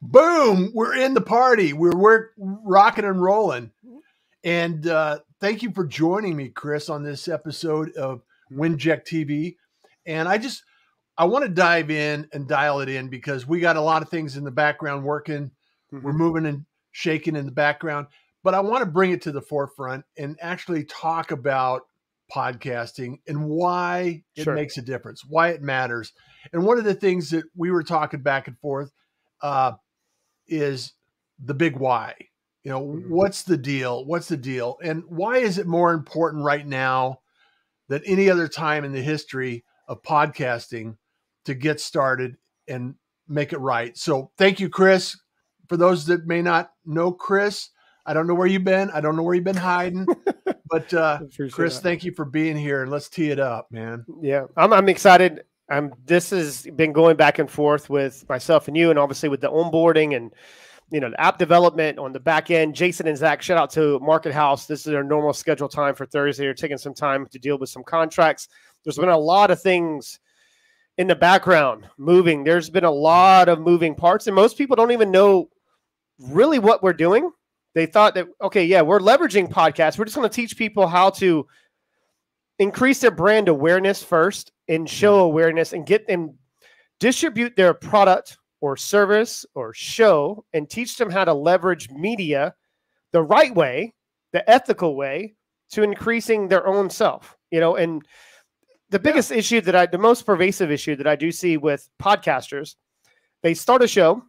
Boom! We're in the party. We're rocking and rolling. And thank you for joining me, Chris, on this episode of WINJECT TV. And I want to dive in and dial it in because we got a lot of things in the background working. Mm-hmm. We're moving and shaking in the background. But I want to bring it to the forefront and actually talk about podcasting and why it makes a difference, why it matters. And one of the things that we were talking back and forth is the big why. You know, what's the deal? What's the deal? And why is it more important right now than any other time in the history of podcasting to get started and make it right? So thank you, Chris. For those that may not know Chris, I don't know where you've been. I don't know where you've been hiding. But Chris, thank you for being here. And let's tee it up, man. Yeah, I'm excited. This has been going back and forth with myself and you, and obviously with the onboarding and the app development on the back end. Jason and Zach, shout out to Market House. This is their normal schedule time for Thursday. They're taking some time to deal with some contracts. There's been a lot of things in the background moving. There's been a lot of moving parts, and most people don't even know really what we're doing. They thought that, okay, yeah, we're leveraging podcasts. We're just going to teach people how to increase their brand awareness first and show awareness and get them distribute their product or service or show and teach them how to leverage media the right way, the ethical way, to increasing their own self. And the biggest issue the most pervasive issue that I do see with podcasters, they start a show.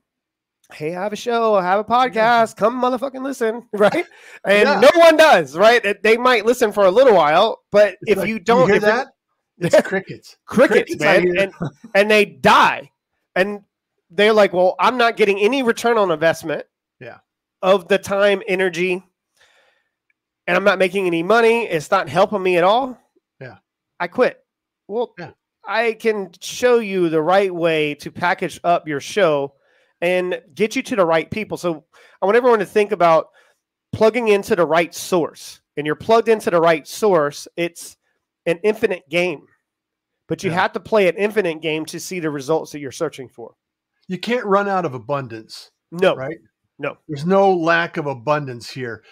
Hey, I have a show, I have a podcast, come motherfucking listen, right? And no one does, right? They might listen for a little while, but it's if you don't hear that, it's crickets. Crickets, man. And they die. And they're like, well, I'm not getting any return on investment of the time, energy, and I'm not making any money. It's not helping me at all. Yeah. I quit. Well, I can show you the right way to package up your show and get you to the right people. So I want everyone to think about plugging into the right source. And you're plugged into the right source. It's an infinite game. But you have to play an infinite game to see the results that you're searching for. You can't run out of abundance. No. Right? No. There's no lack of abundance here.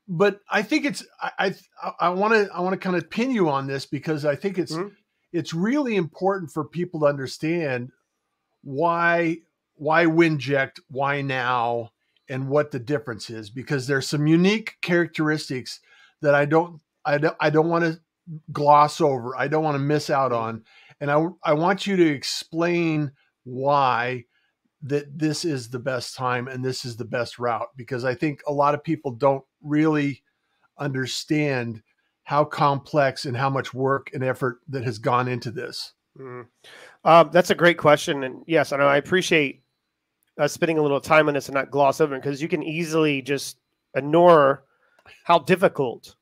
But I think I want to kind of pin you on this because I think it's really important for people to understand why WINJECT, why now, and what the difference is, because there's some unique characteristics that I don't want to gloss over. I don't want to miss out on. And I want you to explain why that this is the best time and this is the best route, because I think a lot of people don't really understand how complex and how much work and effort that has gone into this. That's a great question. And yes, I know I appreciate spending a little time on this and not gloss over it, because you can easily just ignore how difficult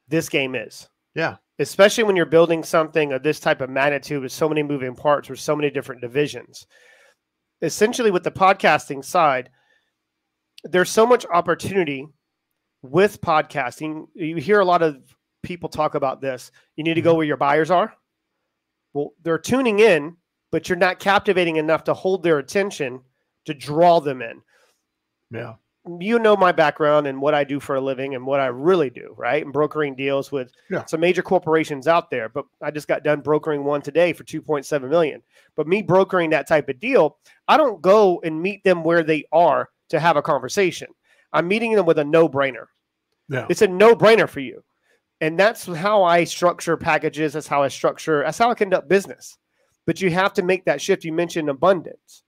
this game is. Yeah. Especially when you're building something of this type of magnitude with so many moving parts, with so many different divisions. Essentially, with the podcasting side, there's so much opportunity with podcasting. You hear a lot of people talk about this. You need to go where your buyers are. Well, they're tuning in, but you're not captivating enough to hold their attention to draw them in. Yeah. You know my background and what I do for a living and what I really do, right? And brokering deals with some major corporations out there. But I just got done brokering one today for $2.7 million. But me brokering that type of deal, I don't go and meet them where they are to have a conversation. I'm meeting them with a no-brainer. Yeah. It's a no-brainer for you. And that's how I structure packages. That's how I conduct business. But you have to make that shift. You mentioned abundance.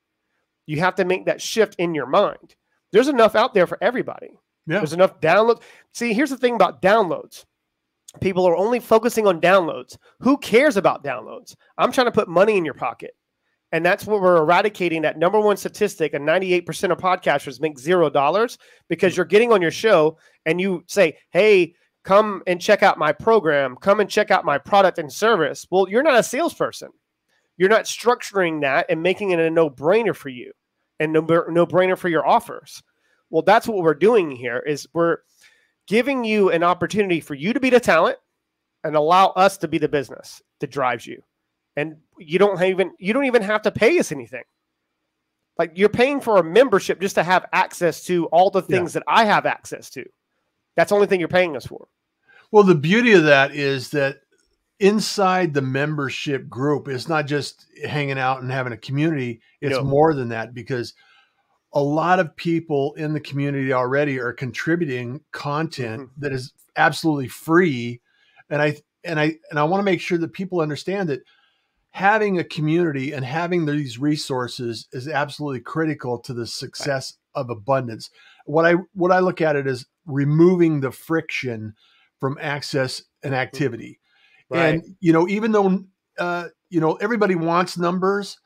You have to make that shift in your mind. There's enough out there for everybody. Yeah. There's enough downloads. See, here's the thing about downloads. People are only focusing on downloads. Who cares about downloads? I'm trying to put money in your pocket. And that's where we're eradicating that number one statistic. And 98% of podcasters make $0 because you're getting on your show and you say, hey, come and check out my program. Come and check out my product and service. Well, you're not a salesperson. You're not structuring that and making it a no-brainer for you and no-brainer for your offers. Well, that's what we're doing here is we're giving you an opportunity for you to be the talent and allow us to be the business that drives you. And you don't even have to pay us anything. Like you're paying for a membership just to have access to all the things that I have access to. That's the only thing you're paying us for. Well, the beauty of that is that inside the membership group, it's not just hanging out and having a community. It's more than that, because a lot of people in the community already are contributing content that is absolutely free. And I want to make sure that people understand that having a community and having these resources is absolutely critical to the success of abundance. What I look at it as removing the friction from access and activity. And, even though, everybody wants numbers,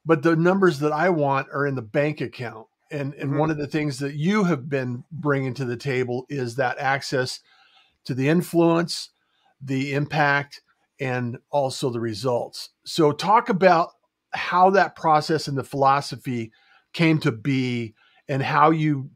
but the numbers that I want are in the bank account. And one of the things that you have been bringing to the table is that access to the influence, the impact, and also the results. So talk about how that process and the philosophy came to be, and how you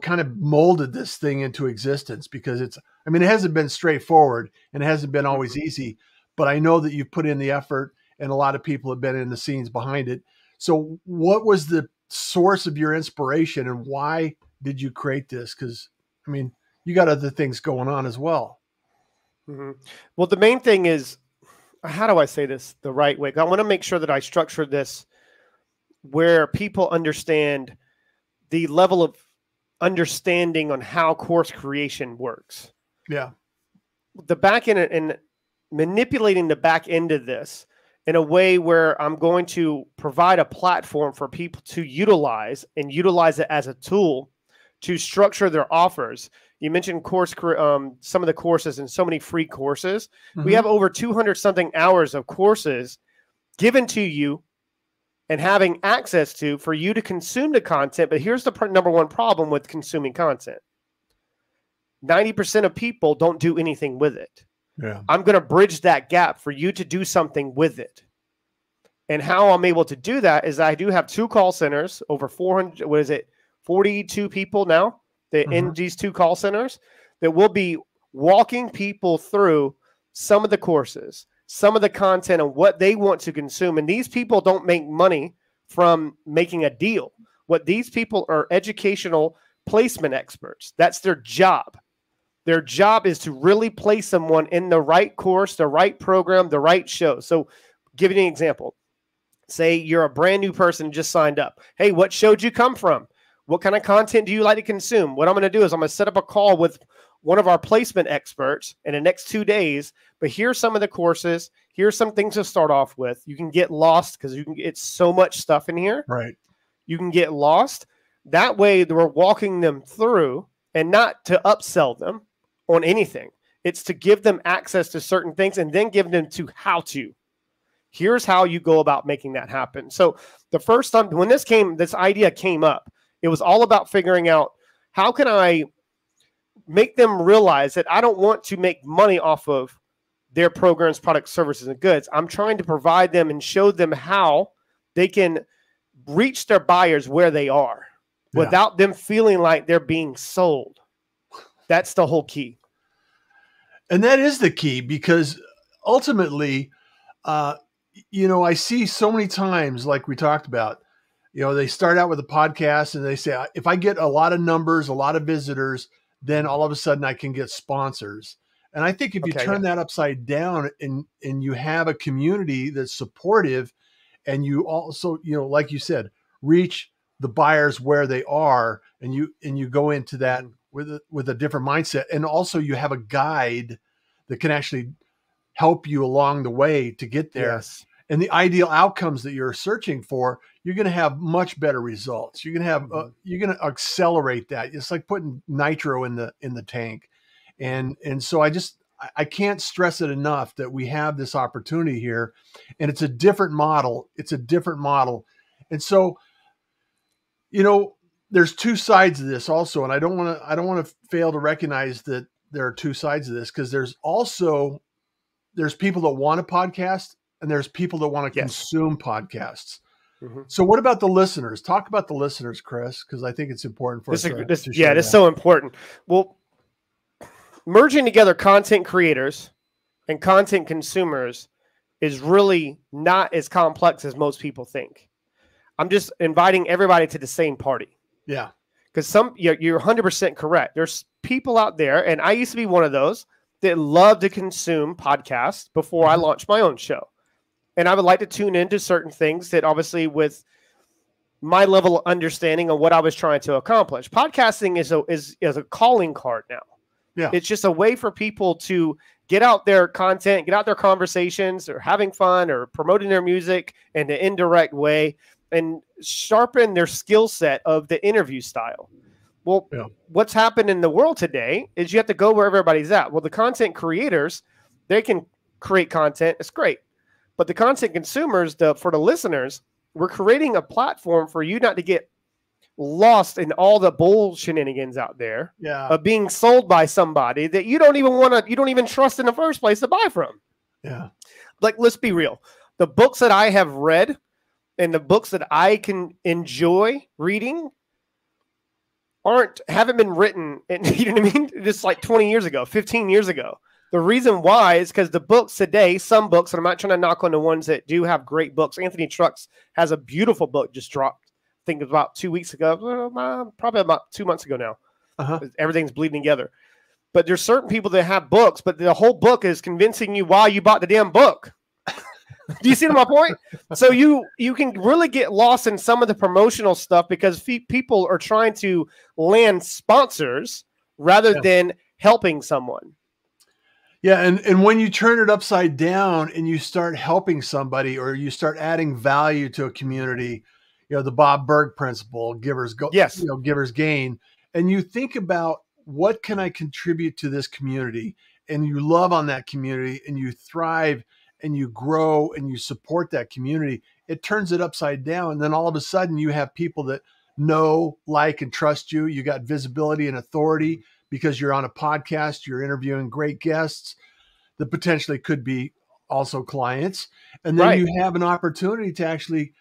kind of molded this thing into existence, because it hasn't been straightforward and it hasn't been always easy, but I know that you've put in the effort and a lot of people have been in the scenes behind it. So what was the source of your inspiration and why did you create this? Because, you got other things going on as well. Well, the main thing is, how do I say this the right way? I want to make sure that I structure this where people understand the level of understanding on how course creation works. Yeah. The back end and manipulating the back end of this in a way where I'm going to provide a platform for people to utilize it as a tool to structure their offers. You mentioned some of the courses and so many free courses. We have over 200 something hours of courses given to you and having access to for you to consume the content. But here's the number one problem with consuming content. 90% of people don't do anything with it. Yeah. I'm going to bridge that gap for you to do something with it. And how I'm able to do that is I do have 2 call centers, over 42 people now that in these 2 call centers that will be walking people through some of the courses, some of the content and what they want to consume. And these people don't make money from making a deal. What these people are educational placement experts. That's their job. Their job is to really place someone in the right course, the right program, the right show. So give you an example. Say you're a brand new person and just signed up. Hey, what show did you come from? What kind of content do you like to consume? What I'm going to do is I'm going to set up a call with one of our placement experts in the next 2 days. But here's some of the courses. Here's some things to start off with. You can get lost because it's so much stuff in here. Right. You can get lost. That way we're walking them through, and not to upsell them on anything. It's to give them access to certain things and then give them to how to. Here's how you go about making that happen. So the first time when this idea came up, it was all about figuring out how can I make them realize that I don't want to make money off of their programs, products, services, and goods. I'm trying to provide them and show them how they can reach their buyers where they are without them feeling like they're being sold. That's the whole key. And that is the key, because ultimately, I see so many times, like we talked about, they start out with a podcast and they say, if I get a lot of numbers, a lot of visitors, then all of a sudden I can get sponsors. And I think if you turn that upside down and you have a community that's supportive, and you also, like you said, reach the buyers where they are, and you go into that with a different mindset. And also you have a guide that can actually help you along the way to get there. Yes. And the ideal outcomes that you're searching for, you're going to have much better results. You're going to have, you're going to accelerate that. It's like putting nitro in the tank. And so I can't stress it enough that we have this opportunity here, and it's a different model. And so, there's 2 sides of this also. And I don't want to fail to recognize that there are 2 sides of this, because there's people that want a podcast and there's people that want to consume podcasts. So what about the listeners? Talk about the listeners, Chris, because I think it's important for us to share. It's so important. Well, merging together content creators and content consumers is really not as complex as most people think. I'm just inviting everybody to the same party. Yeah. Because you're 100% correct. There's people out there, and I used to be one of those that love to consume podcasts before I launched my own show. And I would like to tune into certain things that obviously with my level of understanding of what I was trying to accomplish. Podcasting is a calling card now. Yeah. It's just a way for people to get out their content, get out their conversations, or having fun, or promoting their music in an indirect way, and sharpen their skill set of the interview style. Well, what's happened in the world today is you have to go where everybody's at. Well, the content creators, they can create content. It's great. But the content consumers, for the listeners, we're creating a platform for you not to get lost in all the bull shenanigans out there of being sold by somebody that you don't even trust in the first place to buy from. Yeah. Like, let's be real. The books that I have read and the books that I can enjoy reading haven't been written in, you know what I mean? Just like 20 years ago, 15 years ago. The reason why is because the books today, some books, and I'm not trying to knock on the ones that do have great books. Anthony Trucks has a beautiful book just dropped. I think it was about 2 weeks ago, probably about 2 months ago now. Everything's bleeding together. But there's certain people that have books, but the whole book is convincing you why you bought the damn book. Do you see my point? So you can really get lost in some of the promotional stuff because people are trying to land sponsors rather than helping someone. Yeah, and when you turn it upside down and you start helping somebody or you start adding value to a community, the Bob Berg principle, givers gain, and you think about what can I contribute to this community, and you love on that community and you thrive and you grow and you support that community, it turns it upside down. And then all of a sudden you have people that know, like, and trust you. You got visibility and authority because you're on a podcast, you're interviewing great guests that potentially could be also clients. And then you have an opportunity to actually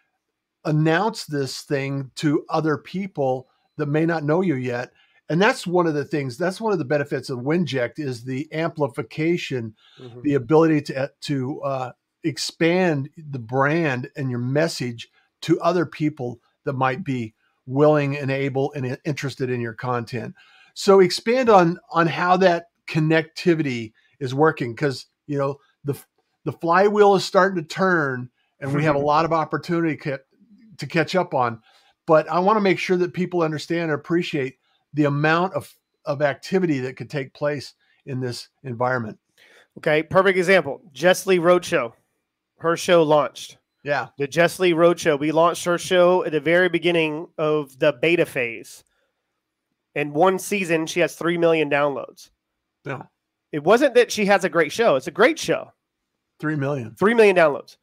announce this thing to other people that may not know you yet. And that's one of the things, that's one of the benefits of WINJECT is the amplification, the ability to expand the brand and your message to other people that might be willing and able and interested in your content. So expand on how that connectivity is working, because the flywheel is starting to turn and we have a lot of opportunity to catch up on. But I want to make sure that people understand and appreciate the amount of activity that could take place in this environment. Okay, perfect example. Jess Lee Roadshow. Her show launched. Yeah. The Jess Lee Roadshow. We launched her show at the very beginning of the beta phase. In one season, she has 3 million downloads. Yeah. It wasn't that she has a great show. It's a great show. 3 million. 3 million downloads.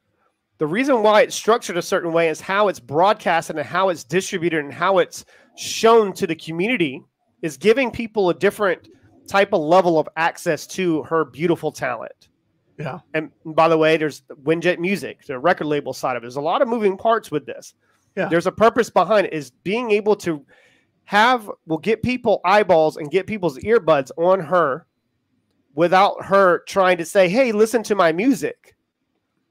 The reason why it's structured a certain way is how it's broadcasted and how it's distributed and how it's shown to the community is giving people a different type of level of access to her beautiful talent. Yeah. And by the way, there's WINJECT Music, the record label side of it. There's a lot of moving parts with this. Yeah. There's a purpose behind it, is being able to get people eyeballs and get people's earbuds on her without her trying to say, hey, listen to my music.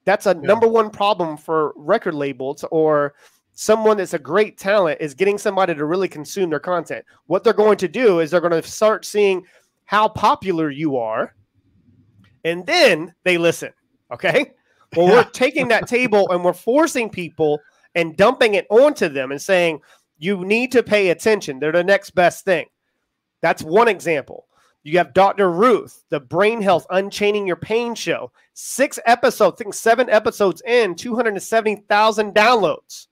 That's a number one problem for record labels or someone that's a great talent, is getting somebody to really consume their content. What they're going to do is they're going to start seeing how popular you are, and then they listen. Okay? Well, we're taking that table and we're forcing people and dumping it onto them and saying, you need to pay attention. They're the next best thing. That's one example. You have Dr. Ruth, the Brain Health Unchaining Your Pain show. 6 episodes, I think 7 episodes in, 270,000 downloads.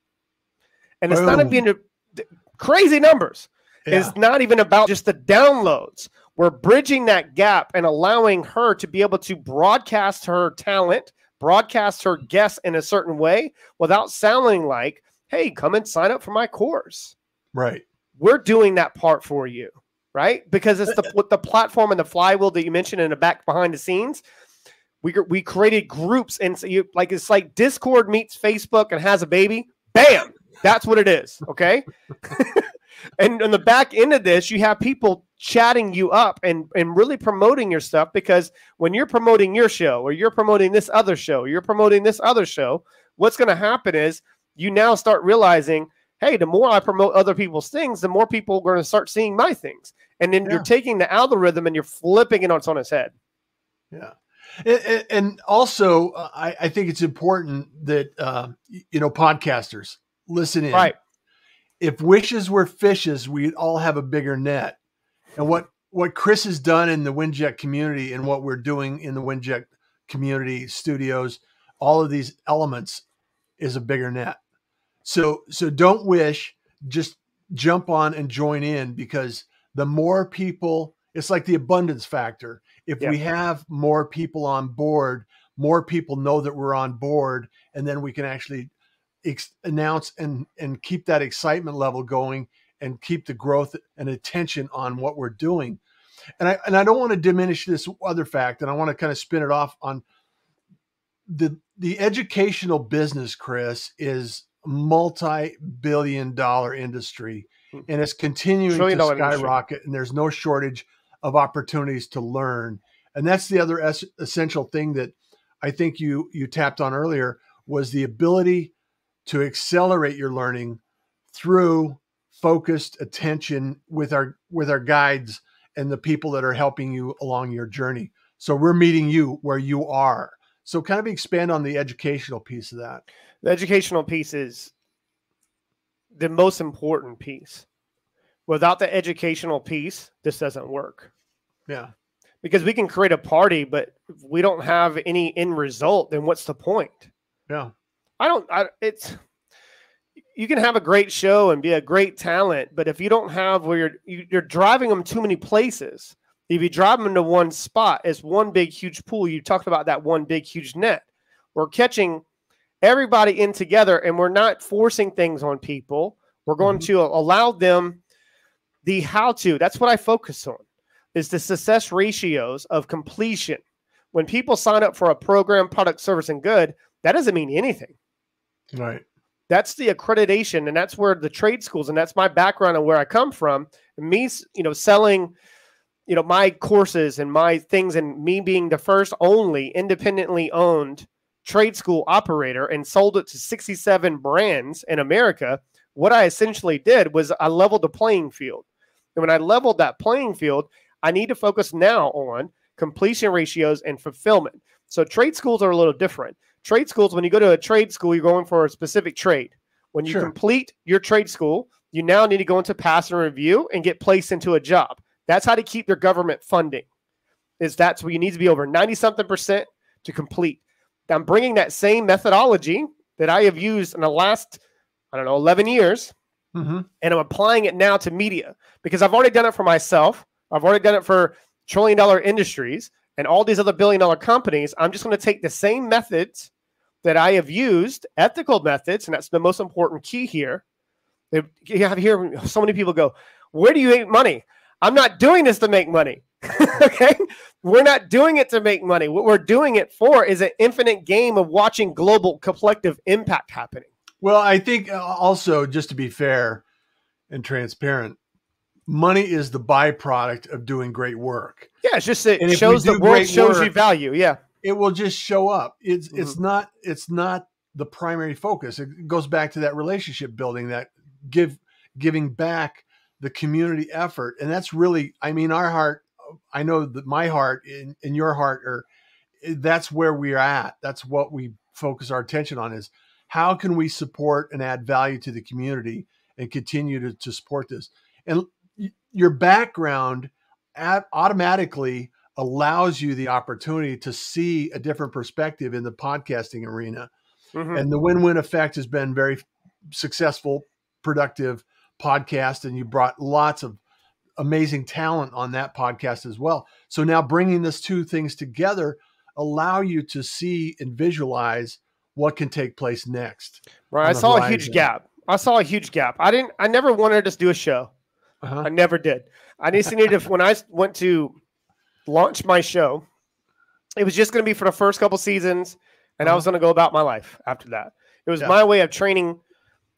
And it's not even crazy numbers. Yeah. It's not even about just the downloads. We're bridging that gap and allowing her to be able to broadcast her talent, broadcast her guests in a certain way without sounding like, hey, come and sign up for my course. Right. We're doing that part for you. Right? Because it's the platform and the flywheel that you mentioned in the back behind the scenes. We created groups, and so it's like Discord meets Facebook and has a baby. Bam! That's what it is. Okay. And on the back end of this, you have people chatting you up and really promoting your stuff, because when you're promoting your show or you're promoting this other show, what's going to happen is you now start realizing, hey, the more I promote other people's things, the more people are going to start seeing my things. And then you're taking the algorithm and you're flipping it on its head. Yeah. And also, I think it's important that, podcasters listen in. Right. If wishes were fishes, we'd all have a bigger net. And what Chris has done in the WINJECT community and what we're doing in the WINJECT community studios, all of these elements is a bigger net. So don't wish, just jump on and join in, because the more people, it's like the abundance factor. If we have more people on board, more people know that we're on board, and then we can actually announce and keep that excitement level going and keep the growth and attention on what we're doing. And I don't want to diminish this other fact, and I want to kind of spin it off on the educational business, Chris, is multi-billion-dollar industry, and it's continuing to skyrocket, and there's no shortage of opportunities to learn. And that's the other essential thing that I think you tapped on earlier, was the ability to accelerate your learning through focused attention with our guides and the people that are helping you along your journey. So we're meeting you where you are. So kind of expand on the educational piece of that. The educational piece is the most important piece. Without the educational piece, this doesn't work. Yeah. Because we can create a party, but if we don't have any end result, then what's the point? Yeah. You can have a great show and be a great talent, but if you don't have where you're driving them too many places. If you drive them into one spot, it's one big, huge pool. You talked about that one big, huge net. We're catching everybody in together, and we're not forcing things on people. We're going to allow them the how-to. That's what I focus on, is the success ratios of completion. When people sign up for a program, product, service, and good, that doesn't mean anything. Right. That's the accreditation, and that's where the trade schools, and that's my background and where I come from. And me, selling my courses and my things, and me being the first only independently owned trade school operator and sold it to 67 brands in America. What I essentially did was I leveled the playing field. And when I leveled that playing field, I need to focus now on completion ratios and fulfillment. So trade schools are a little different. Trade schools, when you go to a trade school, you're going for a specific trade. When you complete your trade school, you now need to go into pass and review and get placed into a job. That's how to keep your government funding. That's where you need to be over 90-something% to complete. I'm bringing that same methodology that I have used in the last, 11 years, and I'm applying it now to media, because I've already done it for myself. I've already done it for trillion-dollar industries and all these other billion-dollar companies. I'm just going to take the same methods that I have used, ethical methods, and that's the most important key here. You have here so many people go, where do you make money? I'm not doing this to make money. Okay? We're not doing it to make money. What we're doing it for is an infinite game of watching global collective impact happening. Well, I think also, just to be fair and transparent, money is the byproduct of doing great work. Yeah, it's just it shows the world, shows you value. Yeah. It will just show up. It's not the primary focus. It goes back to that relationship building, that giving back, the community effort. And that's really, our heart, I know that my heart and your heart that's where we're at. That's what we focus our attention on, is how can we support and add value to the community and continue to support this. And your background automatically allows you the opportunity to see a different perspective in the podcasting arena. And the win-win effect has been very successful, productive podcast, and you brought lots of amazing talent on that podcast as well. So now bringing these two things together allow you to see and visualize what can take place next. Right. I saw a huge gap. I never wanted to just do a show. I never did. I just needed when I went to launch my show, it was just going to be for the first couple seasons, and I was going to go about my life after that. It was my way of training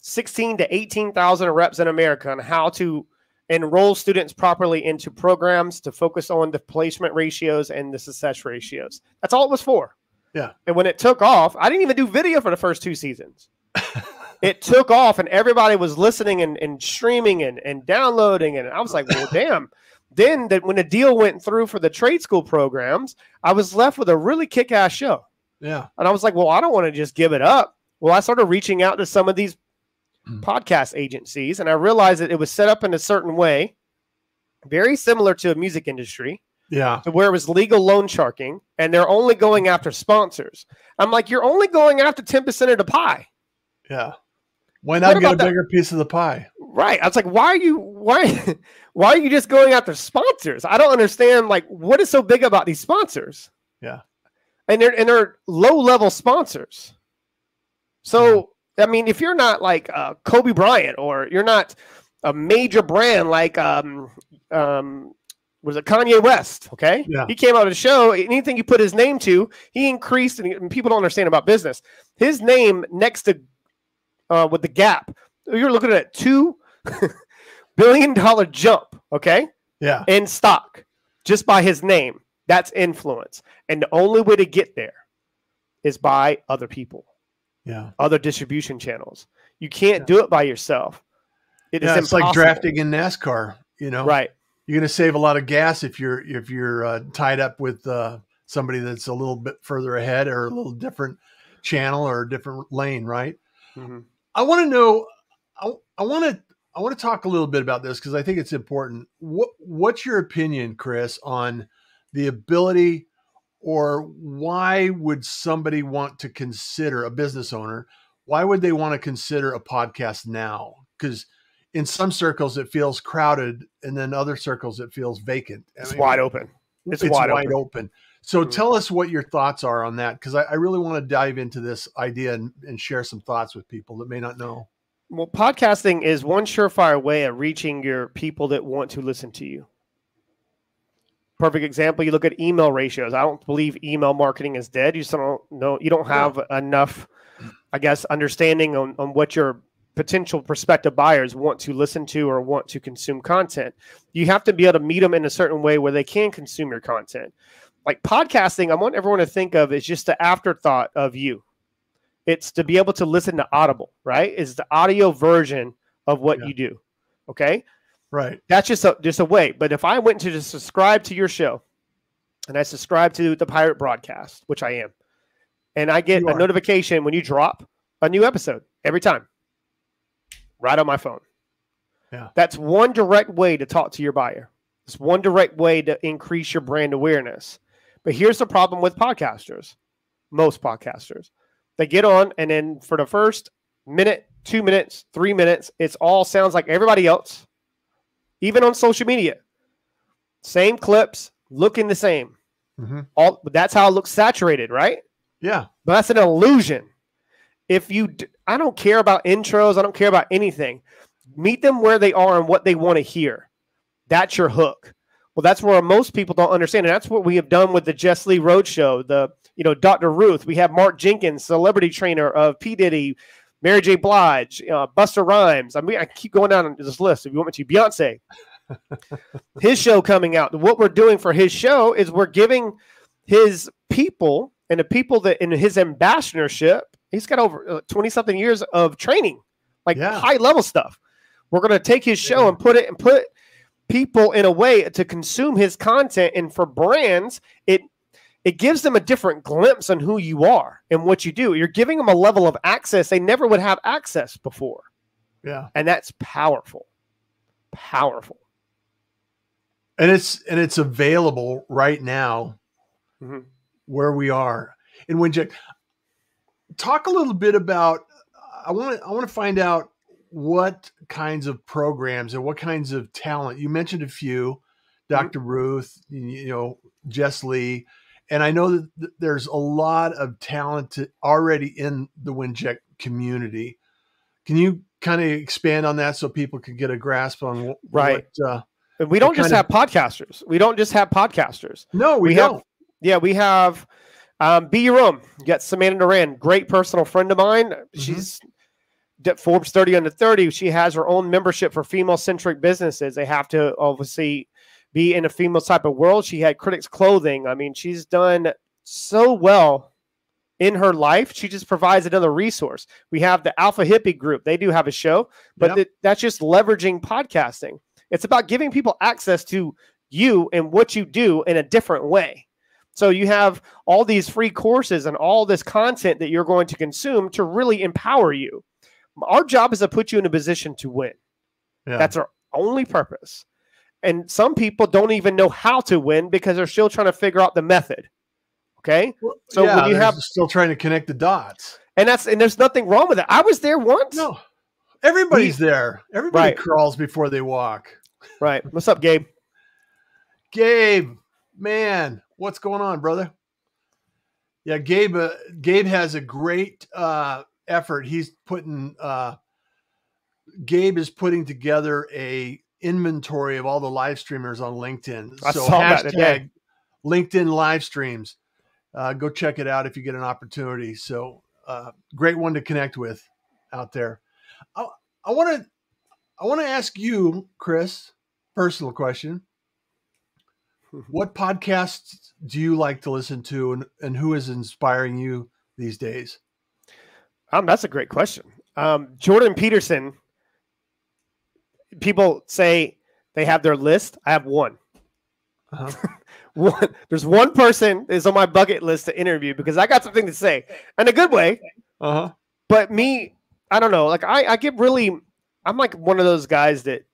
16 to 18,000 reps in America on how to enroll students properly into programs to focus on the placement ratios and the success ratios. That's all it was for. Yeah. And when it took off, I didn't even do video for the first 2 seasons. it took off and everybody was listening and streaming and downloading. And I was like, well, damn. Then when the deal went through for the trade school programs, I was left with a really kick-ass show. Yeah. And I was like, well, I don't want to just give it up. Well, I started reaching out to some of these podcast agencies, and I realized that it was set up in a certain way, very similar to a music industry. Yeah. To where it was legal loan sharking, and they're only going after sponsors. I'm like, you're only going after 10% of the pie. Yeah. Why not get a bigger piece of the pie? Right. I was like, why are you just going after sponsors? I don't understand. Like, what is so big about these sponsors? Yeah. And they're low-level sponsors. So, I mean, if you're not like Kobe Bryant, or you're not a major brand like was it Kanye West? Okay. Yeah. He came out of the show. Anything you put his name to, he increased, and people don't understand about business. His name next to with the Gap, you're looking at a $2 billion jump, okay? Yeah. In stock, just by his name. That's influence. And the only way to get there is by other people. Yeah. Other distribution channels. You can't do it by yourself. It's impossible. Like drafting in NASCAR, you know? Right. You're going to save a lot of gas if you're tied up with somebody that's a little bit further ahead, or a little different channel or a different lane, right? Mm-hmm. I want to know. I want to talk a little bit about this because I think it's important. What's your opinion, Chris, on the ability, or why would somebody want to consider, a business owner, why would they want to consider a podcast now? Because in some circles it feels crowded, and then other circles it feels vacant. It's wide open. It's wide open. So tell us what your thoughts are on that, because I really want to dive into this idea and share some thoughts with people that may not know. Well, podcasting is one surefire way of reaching your people that want to listen to you. Perfect example, you look at email ratios. I don't believe email marketing is dead. You just don't know, you don't have enough, I guess, understanding on what your potential prospective buyers want to listen to or want to consume content. You have to be able to meet them in a certain way where they can consume your content. Like podcasting, I want everyone to think of as just the afterthought of you. It's to be able to listen to Audible, right? It's the audio version of what you do. Okay. Right. That's just a way. But if I went to just subscribe to your show, and I subscribe to the Pirate Broadcast, which I am, and I get a notification when you drop a new episode every time, right on my phone. Yeah. That's one direct way to talk to your buyer. It's one direct way to increase your brand awareness. But here's the problem with podcasters. Most podcasters. They get on, and then for the first minute, 2 minutes, 3 minutes, it's all sounds like everybody else. Even on social media. Same clips, looking the same. Mm-hmm. That's how it looks saturated, right? Yeah. But that's an illusion. I don't care about intros. I don't care about anything. Meet them where they are and what they want to hear. That's your hook. Well, that's where most people don't understand. And that's what we have done with the Jess Lee Roadshow, Dr. Ruth. We have Mark Jenkins, celebrity trainer of P. Diddy, Mary J. Blige, Busta Rhymes. I mean, I keep going down this list if you want me to. Beyonce. His show coming out. What we're doing for his show is we're giving his people and the people that in his ambassadorship, he's got over 20-something years of training, high-level stuff. We're going to take his show and put people in a way to consume his content, and for brands, it gives them a different glimpse on who you are and what you do. You're giving them a level of access they never would have access before. Yeah. And that's powerful. Powerful. And it's available right now where we are. And WINJECT, talk a little bit about, I want to find out what kinds of programs and what kinds of talent. You mentioned a few, Dr. Ruth, Jess Lee, and I know that there's a lot of talent already in the WINJECT community. Can you kind of expand on that so people can get a grasp on we don't just have podcasters. We don't just have podcasters. No, we don't. We have Be Your Own. You got Samantha Duran, great personal friend of mine. She's Forbes 30 under 30. She has her own membership for female-centric businesses. They have to obviously be in a female type of world. She had Critics Clothing. I mean, she's done so well in her life. She just provides another resource. We have the Alpha Hippie group. They do have a show, but that's just leveraging podcasting. It's about giving people access to you and what you do in a different way. So you have all these free courses and all this content that you're going to consume to really empower you. Our job is to put you in a position to win. Yeah. That's our only purpose. And some people don't even know how to win because they're still trying to figure out the method. Okay. Well, so when you have still trying to connect the dots, and there's nothing wrong with it. I was there once. No, everybody's there. Everybody crawls before they walk. Right. What's up, Gabe? Gabe, man, what's going on, brother? Yeah, Gabe has a great effort. He's putting Gabe is putting together a inventory of all the live streamers on LinkedIn. I saw that today. LinkedIn live streams. Go check it out if you get an opportunity. So great one to connect with out there. I want to ask you, Chris, personal question. What podcasts do you like to listen to, and who is inspiring you these days? That's a great question. Jordan Peterson. People say they have their list. I have one. There's one person is on my bucket list to interview because I got something to say in a good way. But me, I don't know. Like I'm like one of those guys that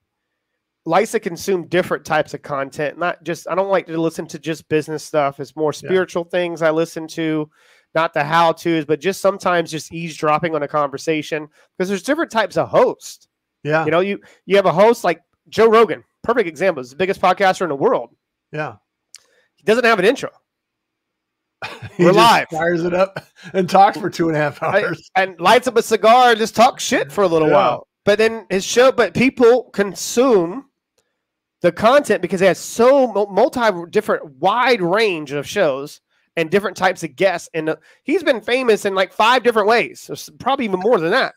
likes to consume different types of content. I don't like to listen to just business stuff. It's more spiritual things I listen to, not the how-tos, but just sometimes just eavesdropping on a conversation because there's different types of hosts. Yeah. You know, you have a host like Joe Rogan, perfect example. He's the biggest podcaster in the world. Yeah. He doesn't have an intro. We're live. Fires it up and talks for 2.5 hours. And lights up a cigar and just talks shit for a little while. But then but people consume the content because it has so different wide range of shows and different types of guests. And he's been famous in like 5 different ways. There's probably even more than that.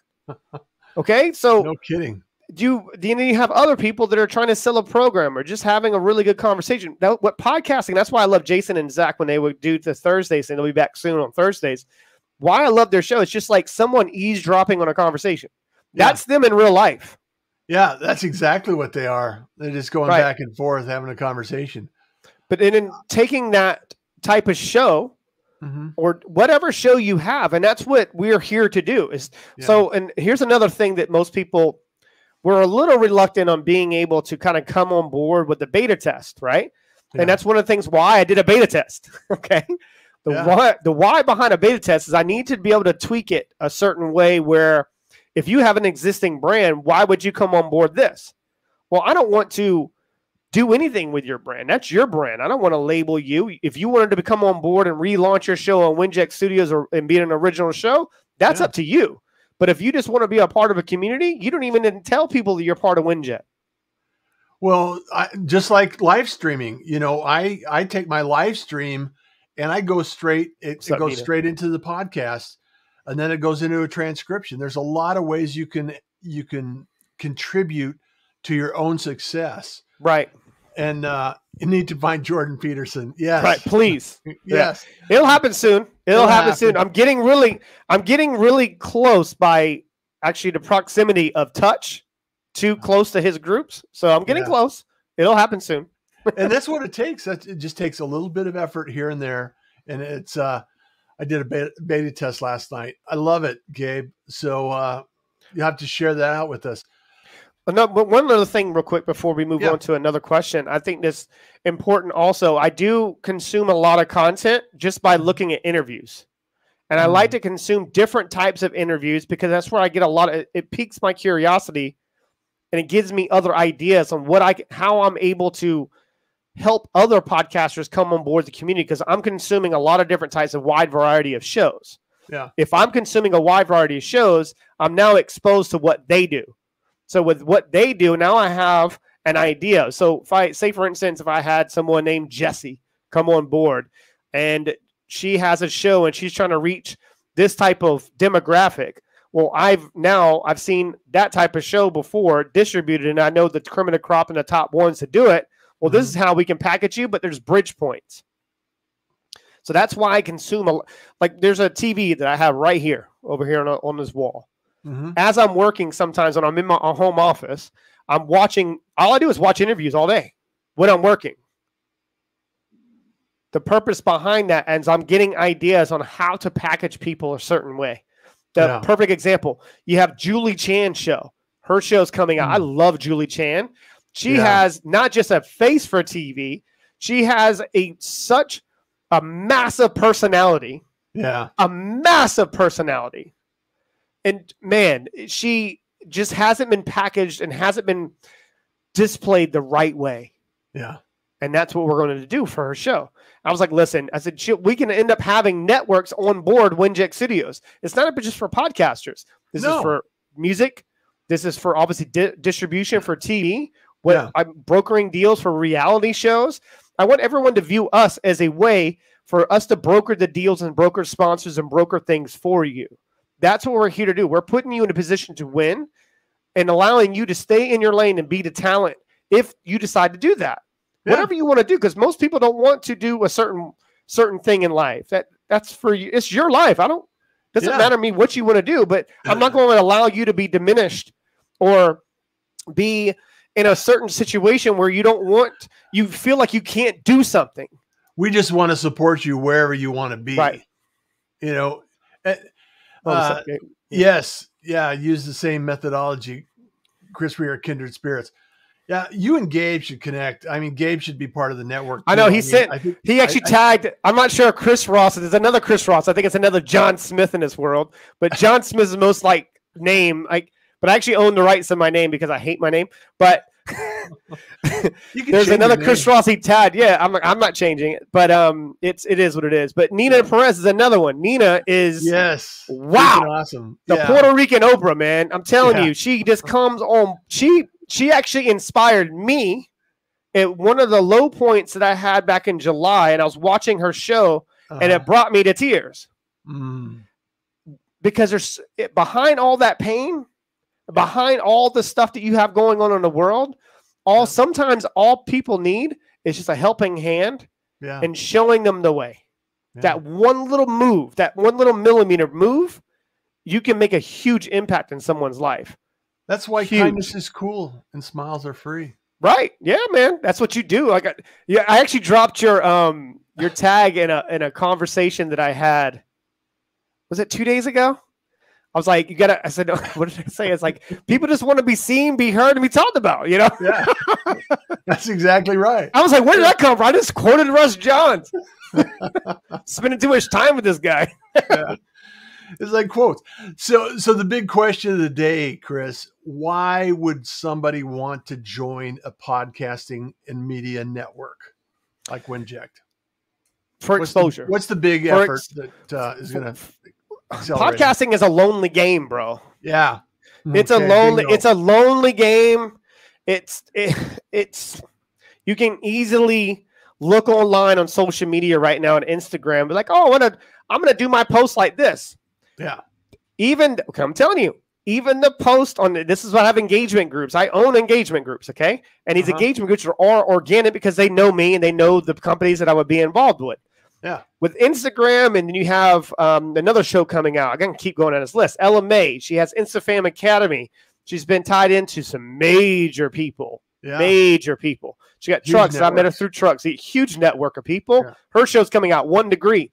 Okay, so no kidding. Do you have other people that are trying to sell a program or just having a really good conversation? What podcasting? That's why I love Jason and Zach when they would do the Thursdays, and they'll be back soon on Thursdays. Why I love their show? It's just like someone eavesdropping on a conversation. That's them in real life. Yeah, that's exactly what they are. They're just going back and forth having a conversation. But in taking that type of show. Or whatever show you have. And that's what we're here to do So, and here's another thing that most people were a little reluctant on being able to kind of come on board with the beta test. Right. Yeah. And that's one of the things why I did a beta test. Okay. The why behind a beta test is I need to be able to tweak it a certain way where if you have an existing brand, why would you come on board this? Well, I don't want to do anything with your brand. That's your brand. I don't want to label you. If you wanted to come on board and relaunch your show on WINJECT Studios and be an original show, that's up to you. But if you just want to be a part of a community, you don't even tell people that you're part of WINJECT. Well, just like live streaming, you know, I take my live stream and I go straight. It goes straight into the podcast, and then it goes into a transcription. There's a lot of ways you can contribute to your own success. Right. And you need to find Jordan Peterson. Yes. Right. Please. Yes. Yeah. It'll happen soon. It'll happen soon. I'm getting really close by actually the proximity of touch too close to his groups. So I'm getting close. It'll happen soon. And that's what it takes. It just takes a little bit of effort here and there. And it's, I did a beta test last night. I love it, Gabe. So you have to share that out with us. But one other thing real quick before we move on to another question. I think this important also. I do consume a lot of content just by looking at interviews. And I like to consume different types of interviews because that's where I get a lot of, it piques my curiosity and it gives me other ideas on how I'm able to help other podcasters come on board the community because I'm consuming a lot of different types of wide variety of shows. Yeah. If I'm consuming a wide variety of shows, I'm now exposed to what they do. So with what they do, now I have an idea. So if I say, for instance, if I had someone named Jessie come on board and she has a show and she's trying to reach this type of demographic. Well, I've seen that type of show before distributed, and I know the cream of the crop and the top ones to do it. Well, this is how we can package you, but there's bridge points. So that's why I consume like there's a TV that I have right here, over here on this wall. Mm-hmm. As I'm working, sometimes when I'm in my home office, I'm watching. All I do is watch interviews all day when I'm working. The purpose behind that is I'm getting ideas on how to package people a certain way. The perfect example, you have Julie Chan's show. Her show's coming out. I love Julie Chan. She has not just a face for TV. She has such a massive personality. Yeah. A massive personality. And man, she just hasn't been packaged and hasn't been displayed the right way. Yeah. And that's what we're going to do for her show. I was like, listen, I said, we can end up having networks on board WINJECT Studios. It's not just for podcasters. This is for music. This is for obviously distribution for TV. I'm brokering deals for reality shows. I want everyone to view us as a way for us to broker the deals and broker sponsors and broker things for you. That's what we're here to do. We're putting you in a position to win and allowing you to stay in your lane and be the talent if you decide to do that. Yeah. Whatever you want to do, because most people don't want to do a certain thing in life. That's for you. It's your life. Doesn't matter to me what you want to do, but I'm not going to allow you to be diminished or be in a certain situation where you feel like you can't do something. We just want to support you wherever you want to be. Right. You know, yes. Yeah. Use the same methodology. Chris, we are kindred spirits. Yeah. You and Gabe should connect. I mean, Gabe should be part of the network. I know he actually tagged, I'm not sure Chris Ross. There's another Chris Ross. I think it's another John Smith in this world, but John Smith is the most like name. But I actually own the rights to my name because I hate my name, but there's another Chris Ross he tagged. Yeah, I'm not changing it, but it is what it is. But Nina Perez is another one. Nina is awesome. The Puerto Rican Oprah, man. I'm telling you, she just comes on. She actually inspired me at one of the low points that I had back in July, and I was watching her show, and it brought me to tears because there's behind all that pain. Behind all the stuff that you have going on in the world, sometimes all people need is just a helping hand and showing them the way. Yeah. That one little move, that one little millimeter move, you can make a huge impact in someone's life. That's why kindness is cool and smiles are free. Right. Yeah, man. That's what you do. I actually dropped your tag in a conversation that I had. Was it 2 days ago? I was like, I said, what did I say? It's like, people just want to be seen, be heard, and be talked about, you know? Yeah. That's exactly right. I was like, where did that come from? I just quoted Russ Johns. Spending too much time with this guy. Yeah. It's like quotes. So the big question of the day, Chris, why would somebody want to join a podcasting and media network like WINJECT? For exposure. What's the big effort that is going to... Podcasting is a lonely game, bro. Yeah. It's a lonely game. It's you can easily look online on social media right now on Instagram, be like, oh, I'm gonna do my post like this. Yeah. I'm telling you, even the post on this is what I have engagement groups. I own engagement groups, okay? And these engagement groups are all organic because they know me and they know the companies that I would be involved with. Yeah. With Instagram, and then you have another show coming out. I'm going to keep going on this list. Ella May. She has InstaFam Academy. She's been tied into some major people. Yeah. Major people. She got huge Trucks. I met her through Trucks. A huge network of people. Yeah. Her show's coming out 1 degree.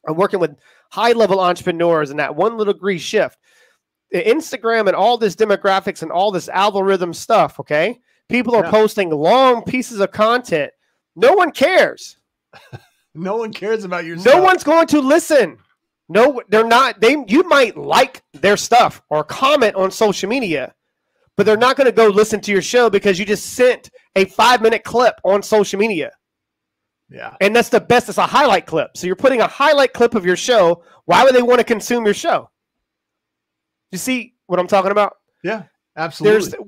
I'm working with high-level entrepreneurs in that 1 little degree shift. Instagram and all this demographics and all this algorithm stuff, okay? People are posting long pieces of content. No one cares. No one cares about your stuff. No one's going to listen. No, they're not. You might like their stuff or comment on social media, but they're not going to go listen to your show because you just sent a 5-minute clip on social media. Yeah. And that's the best. It's a highlight clip. So you're putting a highlight clip of your show. Why would they want to consume your show? You see what I'm talking about? Yeah, absolutely.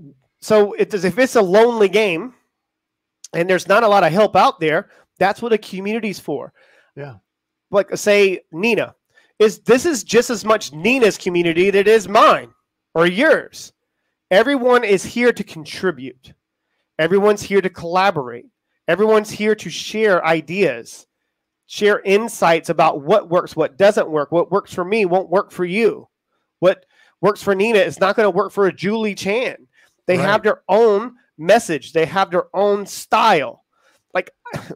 If it's a lonely game and there's not a lot of help out there, that's what a community's for. Yeah. Like say Nina. This is just as much Nina's community that it is mine or yours. Everyone is here to contribute. Everyone's here to collaborate. Everyone's here to share ideas. share insights about what works, what doesn't work, what works for me won't work for you. What works for Nina is not going to work for a Julie Chan. They have their own message. They have their own style. Like,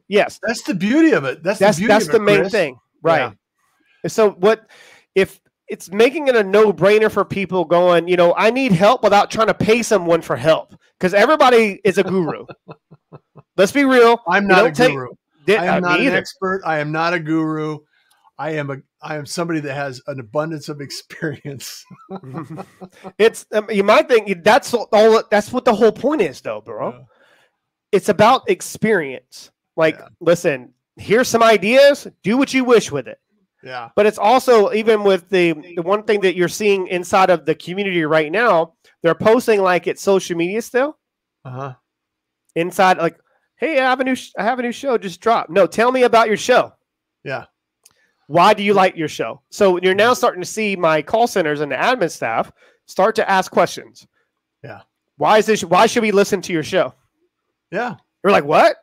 yes. That's the beauty of it. That's the main thing. Right. Yeah. So what if it's making it a no-brainer for people going, you know, I need help without trying to pay someone for help, because everybody is a guru. Let's be real. I'm not a guru. I am not an expert. I am not a guru. I am somebody that has an abundance of experience. It's you might think that's what the whole point is, though, bro. Yeah. It's about experience. Like, listen, here's some ideas. Do what you wish with it. Yeah. But it's also, even with the one thing that you're seeing inside of the community right now, they're posting like it's social media still. Inside, like, hey, I have a new show just dropped. No, tell me about your show. Yeah. Why do you like your show? So you're now starting to see my call centers and the admin staff start to ask questions. Yeah. Why should we listen to your show? Yeah. You're like, what?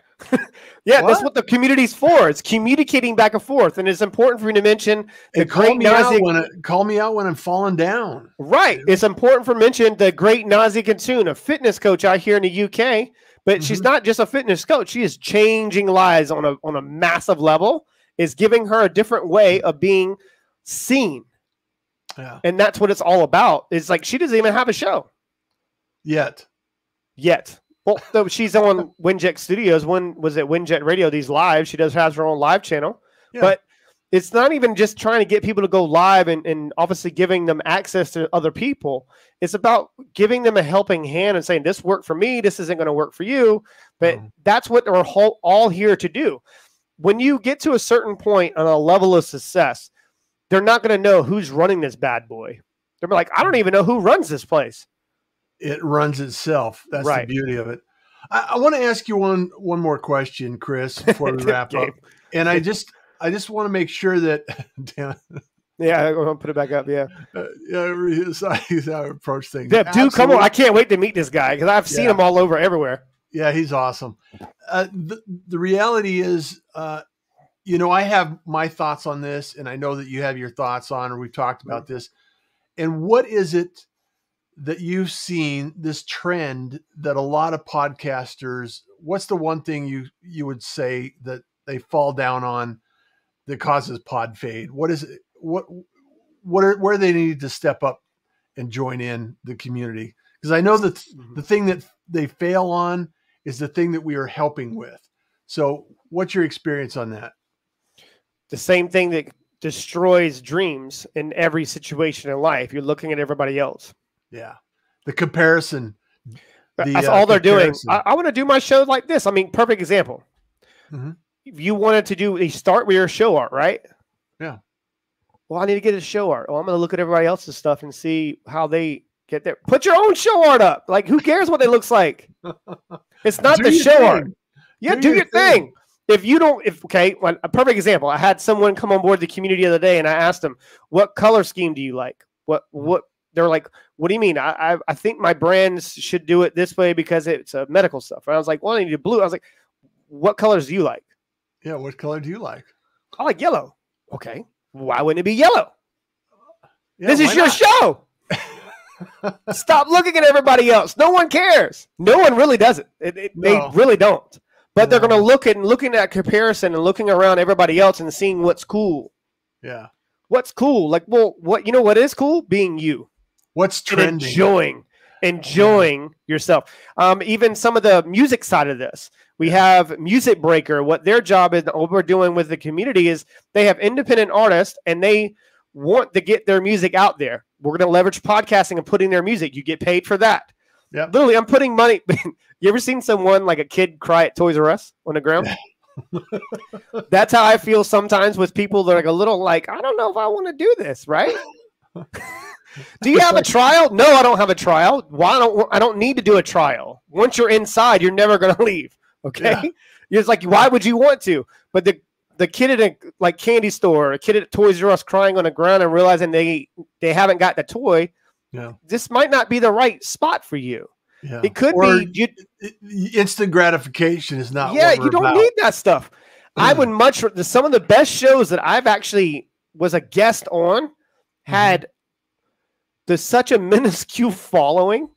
Yeah, that's what the community's for. It's communicating back and forth. And it's important for me to mention the call me out when I'm falling down. Right. It's important for mention the great Nazi Kintoon, a fitness coach out here in the UK. But she's not just a fitness coach. She is changing lives on a massive level, is giving her a different way of being seen. Yeah. And that's what it's all about. It's like she doesn't even have a show. Yet. Well, though she's on WINJECT Studios. When was it WINJECT Radio? These live. She has her own live channel. Yeah. But it's not even just trying to get people to go live and obviously giving them access to other people. It's about giving them a helping hand and saying, this worked for me. This isn't going to work for you. But that's what we're all here to do. When you get to a certain point on a level of success, they're not going to know who's running this bad boy. They're like, I don't even know who runs this place. It runs itself. That's the beauty of it. I want to ask you one more question, Chris, before we wrap up. And I just want to make sure that yeah, I'm gonna put it back up. Yeah, he's how I approach things. Yeah, dude, come on! I can't wait to meet this guy because I've seen him all over everywhere. Yeah, he's awesome. The reality is, you know, I have my thoughts on this, and I know that you have your thoughts on, or we've talked about this. And what is it that you've seen, this trend that a lot of podcasters, what's the one thing you would say that they fall down on that causes pod fade? What is it? Where they need to step up and join in the community? Because I know that the thing that they fail on is the thing that we are helping with. So what's your experience on that? The same thing that destroys dreams in every situation in life. You're looking at everybody else. Yeah. The comparison. That's all they're doing. I want to do my show like this. I mean, perfect example. If you wanted to do a start with your show art, right? Yeah. Well, I need to get a show art. Well, I'm going to look at everybody else's stuff and see how they get there. Put your own show art up. Like, who cares what it looks like? It's not the show art. Yeah, do your thing. Okay, well, a perfect example. I had someone come on board the community the other day, and I asked them, what color scheme do you like? What they're like, what do you mean? I think my brands should do it this way because it's medical stuff. And I was like, well, I need blue. I was like, what colors do you like? Yeah, what color do you like? I like yellow. Okay. Why wouldn't it be yellow? Yeah, this is your show. Stop looking at everybody else. No one cares. No one really does it. They really don't. But they're going to looking at comparison and looking around everybody else and seeing what's cool. Yeah. What's cool? Like, well, what is cool? Being you. What's trending? Enjoying yourself. Even some of the music side of this. We have Music Breaker. What their job is, what we're doing with the community is they have independent artists and they want to get their music out there. We're going to leverage podcasting and putting their music. You get paid for that. Yeah. Literally, I'm putting money. You ever seen someone like a kid cry at Toys R Us on the ground? That's how I feel sometimes with people that are like a little like, I don't know if I want to do this, right? Do you have a trial? No, I don't have a trial. I don't need to do a trial. Once you're inside, you're never going to leave. Okay. Yeah. It's like, why would you want to? But the kid at a like candy store, a kid at Toys R Us crying on the ground and realizing they haven't got the toy. Yeah. This might not be the right spot for you. Yeah. It could be instant gratification is not. Yeah, you don't need that stuff. I would much some of the best shows that I've actually was a guest on had such a minuscule following.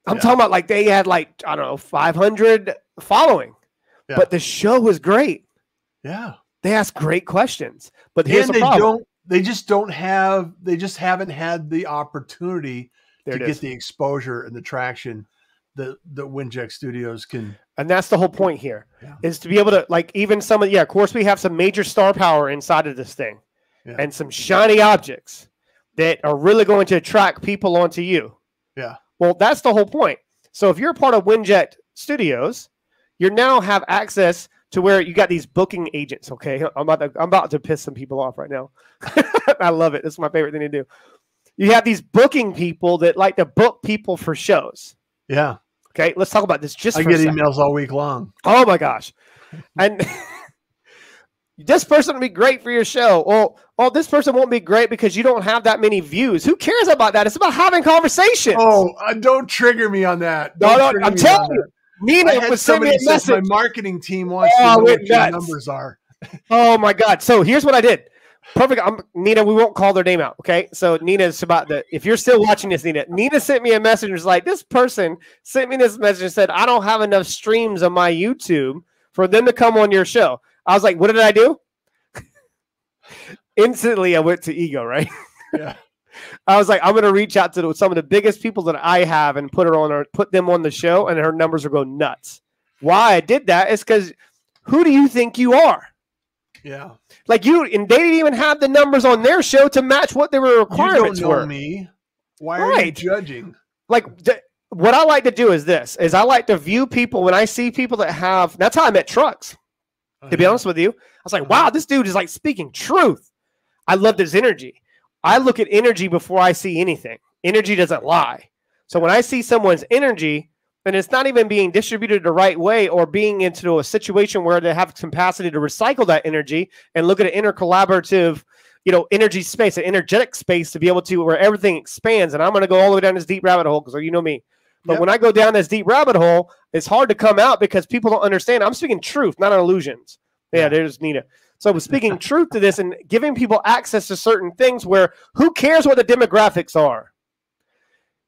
I'm talking about like they had like, I don't know, 500 following, but the show was great. Yeah. They ask great questions, but here's the problem. They just haven't had the opportunity to get the exposure and the traction that WINJECT Studios can. And that's the whole point here is to be able to, like, even some of, of course we have some major star power inside of this thing and some shiny objects that are really going to attract people onto you. Yeah. Well, that's the whole point. So if you're a part of WINJECT Studios, you now have access to where you got these booking agents. Okay. I'm about to piss some people off right now. I love it. This is my favorite thing to do. You have these booking people that like to book people for shows. Yeah. Okay. Let's talk about this just for a second. I get emails all week long. Oh my gosh. And this person would be great for your show. Oh, this person won't be great because you don't have that many views. Who cares about that? It's about having conversations. Oh, don't trigger me on that. No, I'm telling you. Nina was sending me a message. My marketing team wants to know what your numbers are. Oh my God. So here's what I did. Perfect. Nina, we won't call their name out. Okay. So Nina's if you're still watching this, Nina sent me a message and was like, this person sent me this message and said, I don't have enough streams on my YouTube for them to come on your show. I was like, what did I do? Instantly, I went to ego, right? Yeah. I was like, I'm going to reach out to some of the biggest people that I have and put them on the show, and her numbers will go nuts. Why I did that is because who do you think you are? Yeah. Like and they didn't even have the numbers on their show to match what their requirements were. You don't know me. Why are you judging? Like, what I like to do is I like to view people when I see people that have, that's how I met Trucks. To be honest with you, I was like, wow, this dude is like speaking truth. I loved his energy. I look at energy before I see anything. Energy doesn't lie. So when I see someone's energy, and it's not even being distributed the right way or being into a situation where they have capacity to recycle that energy and look at an intercollaborative, energy space, an energetic space to be able to, where everything expands. And I'm going to go all the way down this deep rabbit hole because you know me. But when I go down this deep rabbit hole, it's hard to come out because people don't understand. I'm speaking truth, not illusions. Yeah, there's Nina. So I was speaking truth to this and giving people access to certain things where who cares what the demographics are?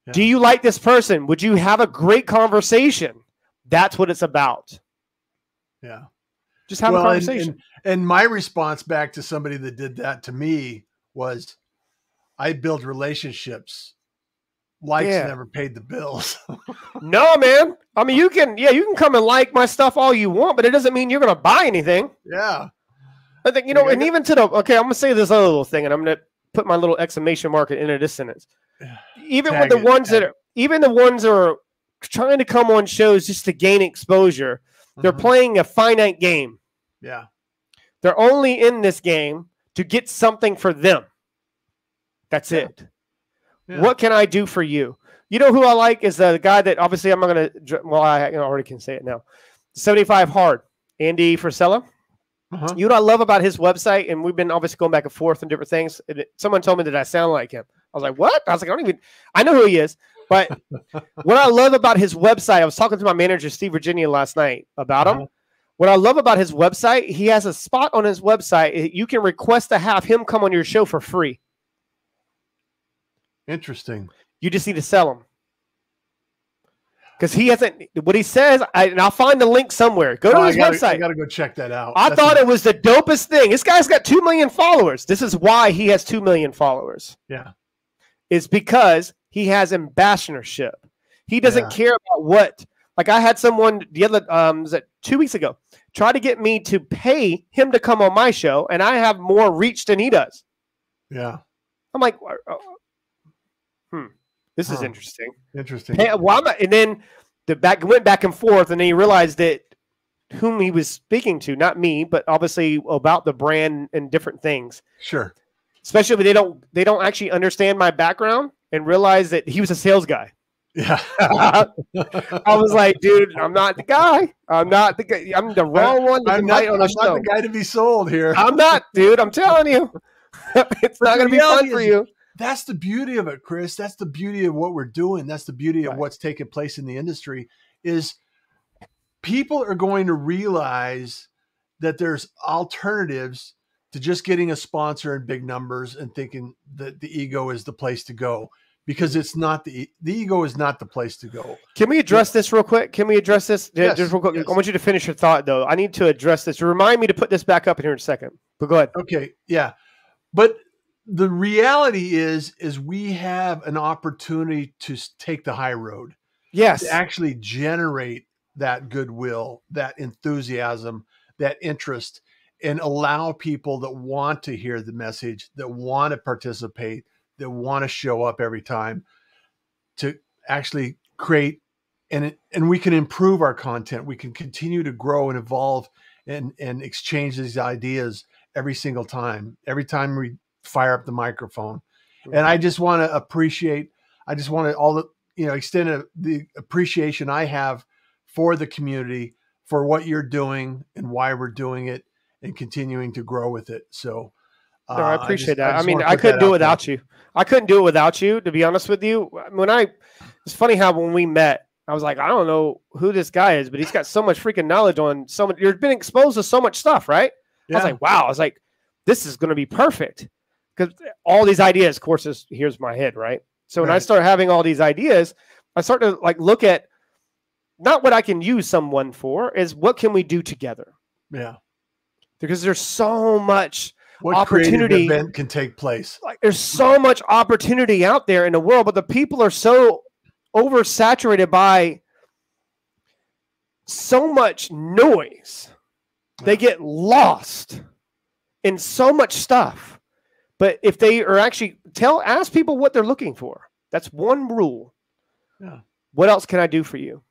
Yeah. Do you like this person? Would you have a great conversation? That's what it's about. Yeah. Just have a conversation. And my response back to somebody that did that to me was, I build relationships. Likes never paid the bills. No, man. I mean, you can come and like my stuff all you want, but it doesn't mean you're going to buy anything. Yeah. I think, and even to I'm going to say this other little thing, and I'm going to put my little exclamation mark into this sentence. Even with the ones that are trying to come on shows just to gain exposure, they're playing a finite game. Yeah. They're only in this game to get something for them. That's it. Yeah. What can I do for you? You know who I like is the guy that obviously I'm not going to, I already can say it now. 75 Hard, Andy Frisella. You know what I love about his website, and we've been obviously going back and forth on different things. Someone told me that I sound like him. I was like, what? I was like, I know who he is. But what I love about his website, I was talking to my manager, Steve Virginia, last night about him. What I love about his website, he has a spot on his website. You can request to have him come on your show for free. Interesting. You just need to sell him. Because he hasn't, what he says, and I'll find the link somewhere. Go to his website. I got to go check that out. I thought it was the dopest thing. This guy's got 2 million followers. This is why he has 2 million followers. Yeah. It's because he has ambassadorship. He doesn't care about what, like I had someone the other, was it 2 weeks ago, try to get me to pay him to come on my show, and I have more reach than he does. Yeah. I'm like, this is interesting. Interesting. Hey, and then went back and forth, and then he realized that whom he was speaking to, not me, but obviously about the brand and different things. Sure. Especially when they don't actually understand my background and realize that he was a sales guy. Yeah. I was like, dude, I'm not the guy. I'm not the guy. I'm the wrong one to invite on a show. I'm not the guy to be sold here. I'm not, dude. I'm telling you. It's not going to be fun for you. That's the beauty of it, Chris. That's the beauty of what we're doing. That's the beauty of what's taking place in the industry is people are going to realize that there's alternatives to just getting a sponsor in big numbers and thinking that the ego is the place to go, because it's not. The ego is not the place to go. Can we address this real quick? Can we address this? Yes, just real quick. yes. I want you to finish your thought, though. I need to address this. Remind me to put this back up in here in a second. But go ahead. Okay. Yeah. But the reality is we have an opportunity to take the high road. Yes. To actually generate that goodwill, that enthusiasm, that interest, and allow people that want to hear the message, that want to participate, that want to show up every time, to actually create, and we can improve our content. We can continue to grow and evolve and exchange these ideas every single time, every time we fire up the microphone. And I just want to appreciate, extend the appreciation I have for the community, for what you're doing and why we're doing it, and continuing to grow with it. So no, I appreciate that. I mean, I couldn't do it without you. I couldn't do it without you, to be honest with you. It's funny how when we met, I was like, I don't know who this guy is, but he's got so much freaking knowledge on so much. You've been exposed to so much stuff, right? Yeah. I was like, wow. I was like, this is going to be perfect, because all these ideas, of course, here's my head, right? So when I start having all these ideas, I start to like look at not what I can use someone for, is what can we do together? Yeah. Because there's so much what opportunity event can take place. Like there's so much opportunity out there in the world, but the people are so oversaturated by so much noise. They get lost in so much stuff. But if they are actually ask people what they're looking for. That's one rule. Yeah. What else can I do for you?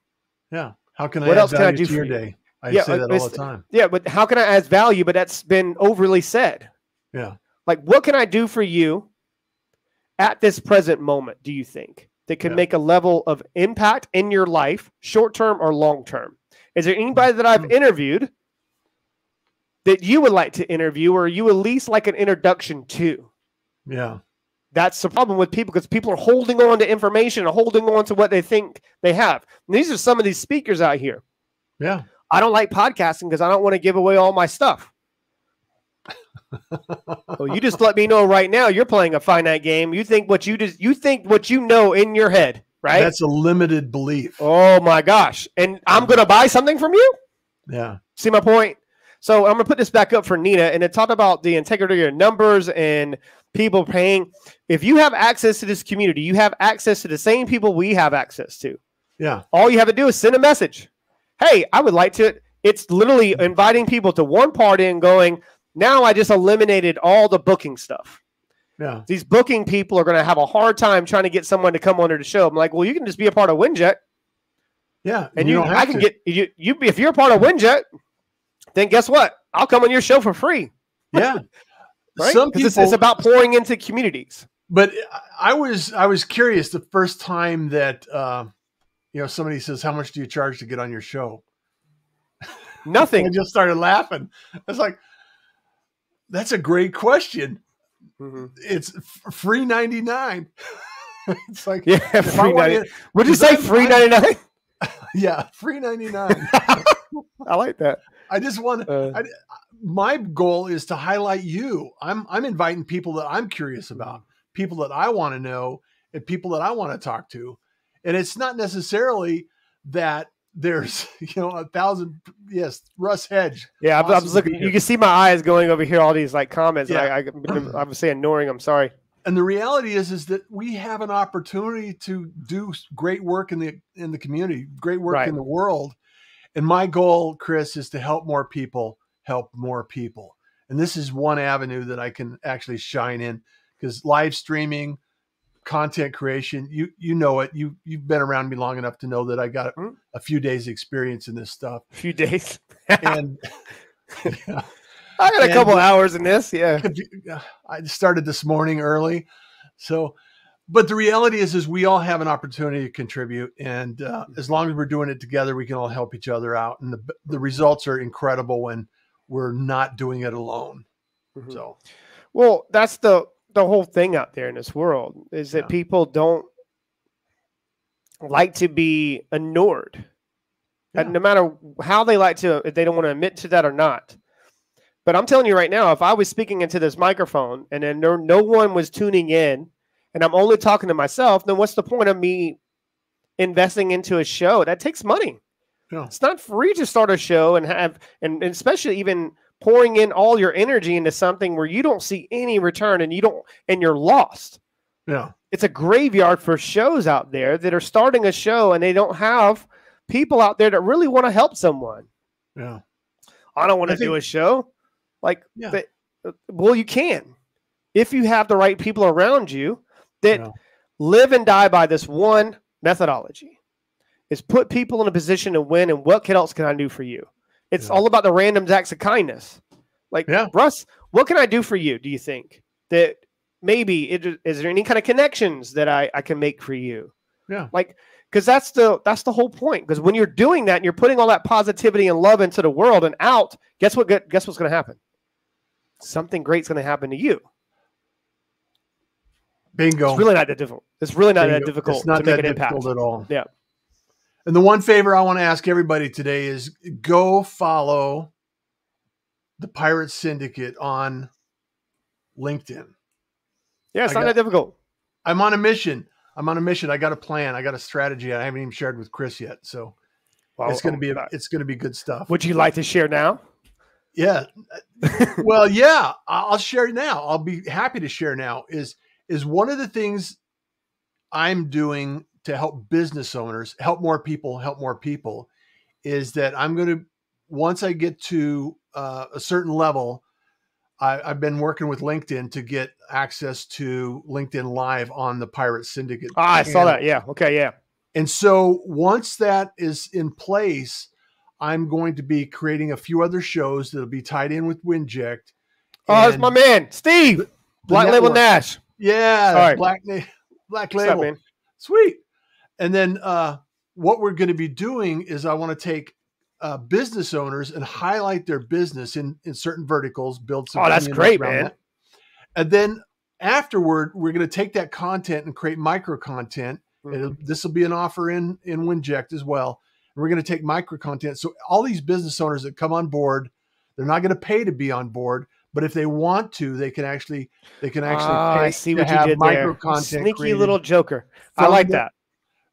Yeah. How can I add value to your day? I say that all the time. Yeah, but how can I add value? But that's been overly said. Yeah. Like, what can I do for you at this present moment, do you think, that can make a level of impact in your life, short-term or long-term? Is there anybody that I've interviewed that you would like to interview, or you at least like an introduction to? Yeah. That's the problem with people, because people are holding on to information and holding on to what they think they have. And these are some of these speakers out here. Yeah. I don't like podcasting because I don't want to give away all my stuff. Well, you just let me know right now you're playing a finite game. You think what you know in your head, right? That's a limited belief. Oh my gosh. And I'm going to buy something from you? Yeah. See my point? So I'm going to put this back up for Nina, and it talked about the integrity of your numbers and people paying. If you have access to this community, you have access to the same people we have access to. Yeah. All you have to do is send a message. Hey, I would like to. It's literally inviting people to one party and going, now I just eliminated all the booking stuff. Yeah. These booking people are going to have a hard time trying to get someone to come onto the show. I'm like, well, you can just be a part of WINJECT. Yeah. And I can get you if you're a part of WINJECT, then guess what? I'll come on your show for free. Yeah. Right? Because it's about pouring into communities. But I was curious the first time that somebody says, how much do you charge to get on your show? Nothing. I just started laughing. I was like, that's a great question. Mm-hmm. It's free 99. It's like, yeah, free 99. Would you say free 99? Yeah, free 99. I like that. I just want to. My goal is to highlight you. I'm inviting people that I'm curious about, people that I want to know, and people that I want to talk to. And it's not necessarily that there's 1,000. Yes, Russ Hedge. Yeah, I was looking. You can see my eyes going over here. All these like comments. Yeah. I was saying ignoring. I'm sorry. And the reality is that we have an opportunity to do great work in the community, great work in the world. And my goal, Chris, is to help more people. And this is one avenue that I can actually shine in, because live streaming, content creation, you know it. You've been around me long enough to know that I got a few days experience in this stuff. A few days. And yeah. I got a couple hours in this. Yeah. I started this morning early. So, but the reality is we all have an opportunity to contribute. And as long as we're doing it together, we can all help each other out. And the results are incredible when we're not doing it alone. Mm-hmm. So, well, that's the whole thing out there in this world, is that people don't like to be ignored. And no matter how they like to, if they don't want to admit to that or not. But I'm telling you right now, if I was speaking into this microphone and then no one was tuning in and I'm only talking to myself, then what's the point of me investing into a show? That takes money. Yeah. It's not free to start a show and especially even pouring in all your energy into something where you don't see any return and you're lost. Yeah. It's a graveyard for shows out there that are starting a show and they don't have people out there that really want to help someone. Yeah. I don't want to do a show. Well, you can if you have the right people around you that live and die by this one methodology. Is put people in a position to win, and what else can I do for you? It's all about the random acts of kindness. Like, Russ, what can I do for you, do you think? That maybe, is there any kind of connections that I can make for you? Yeah. Like, because that's the whole point. Because when you're doing that and you're putting all that positivity and love into the world and out, guess what's going to happen? Something great's going to happen to you. Bingo. It's really not that difficult. It's really not that difficult it's not to make that an impact difficult at all. Yeah. And the one favor I want to ask everybody today is go follow the Pirate Syndicate on LinkedIn. Yeah, it's not that difficult. I'm on a mission. I got a plan. I got a strategy I haven't even shared with Chris yet. So it's going to be good stuff. Would you like to share now? Yeah. Well, yeah, I'll share now. I'll be happy to share now is one of the things I'm doing to help business owners, help more people, is that I'm going to, once I get to a certain level, I've been working with LinkedIn to get access to LinkedIn Live on the Pirate Syndicate. I saw that. Yeah. Okay. Yeah. And so once that is in place, I'm going to be creating a few other shows that'll be tied in with WINJECT. Oh, that's my man, Steve. Black Label Nash. Yeah. Black Label. What's up, man? Sweet. And then what we're going to be doing is I want to take business owners and highlight their business in certain verticals, build some. Oh, that's great, man. That. And then afterward, we're going to take that content and create micro content. This will be an offer in WINJECT as well. And we're going to take micro content. So all these business owners that come on board, they're not going to pay to be on board, but if they want to, they can actually pay. I see what you did there. Sneaky little joker. I like that.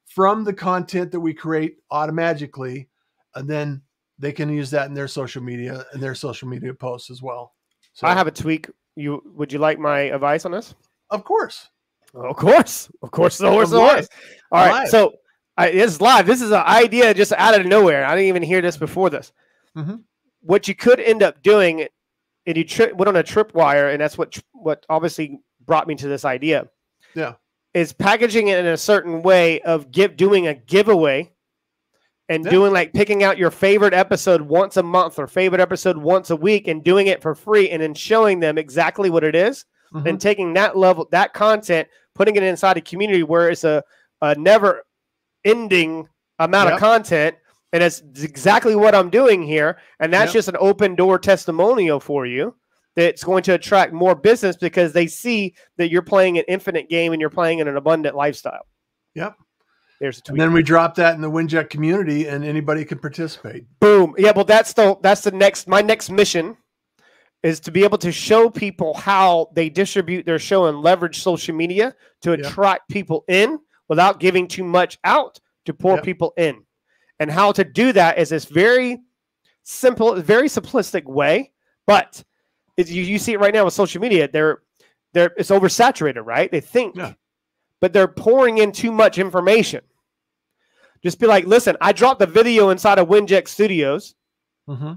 From the content that we create automatically, and then they can use that in their social media posts as well. So I have a tweak. Would you like my advice on this? Of course. Of course. All right. So it's live. This is an idea just out of nowhere. I didn't even hear this before this. Mm-hmm. What you could end up doing, and you went on a tripwire, and that's what obviously brought me to this idea. Yeah. Is packaging it in a certain way of doing a giveaway and doing like picking out your favorite episode once a month or favorite episode once a week and doing it for free and then showing them exactly what it is and taking that content, putting it inside a community where it's a never ending amount of content. And it's exactly what I'm doing here. And that's just an open door testimonial for you that's going to attract more business because they see that you're playing an infinite game and you're playing in an abundant lifestyle. Yep. There's a tweet. And then we drop that in the WINJECT community and anybody can participate. Boom. Yeah. Well, my next mission is to be able to show people how they distribute their show and leverage social media to attract people in without giving too much out to pour people in. And how to do that is this very simple, very simplistic way, but you see it right now with social media. It's oversaturated, right? They think, but they're pouring in too much information. Just be like, listen, I dropped the video inside of WINJECT Studios. Mm-hmm.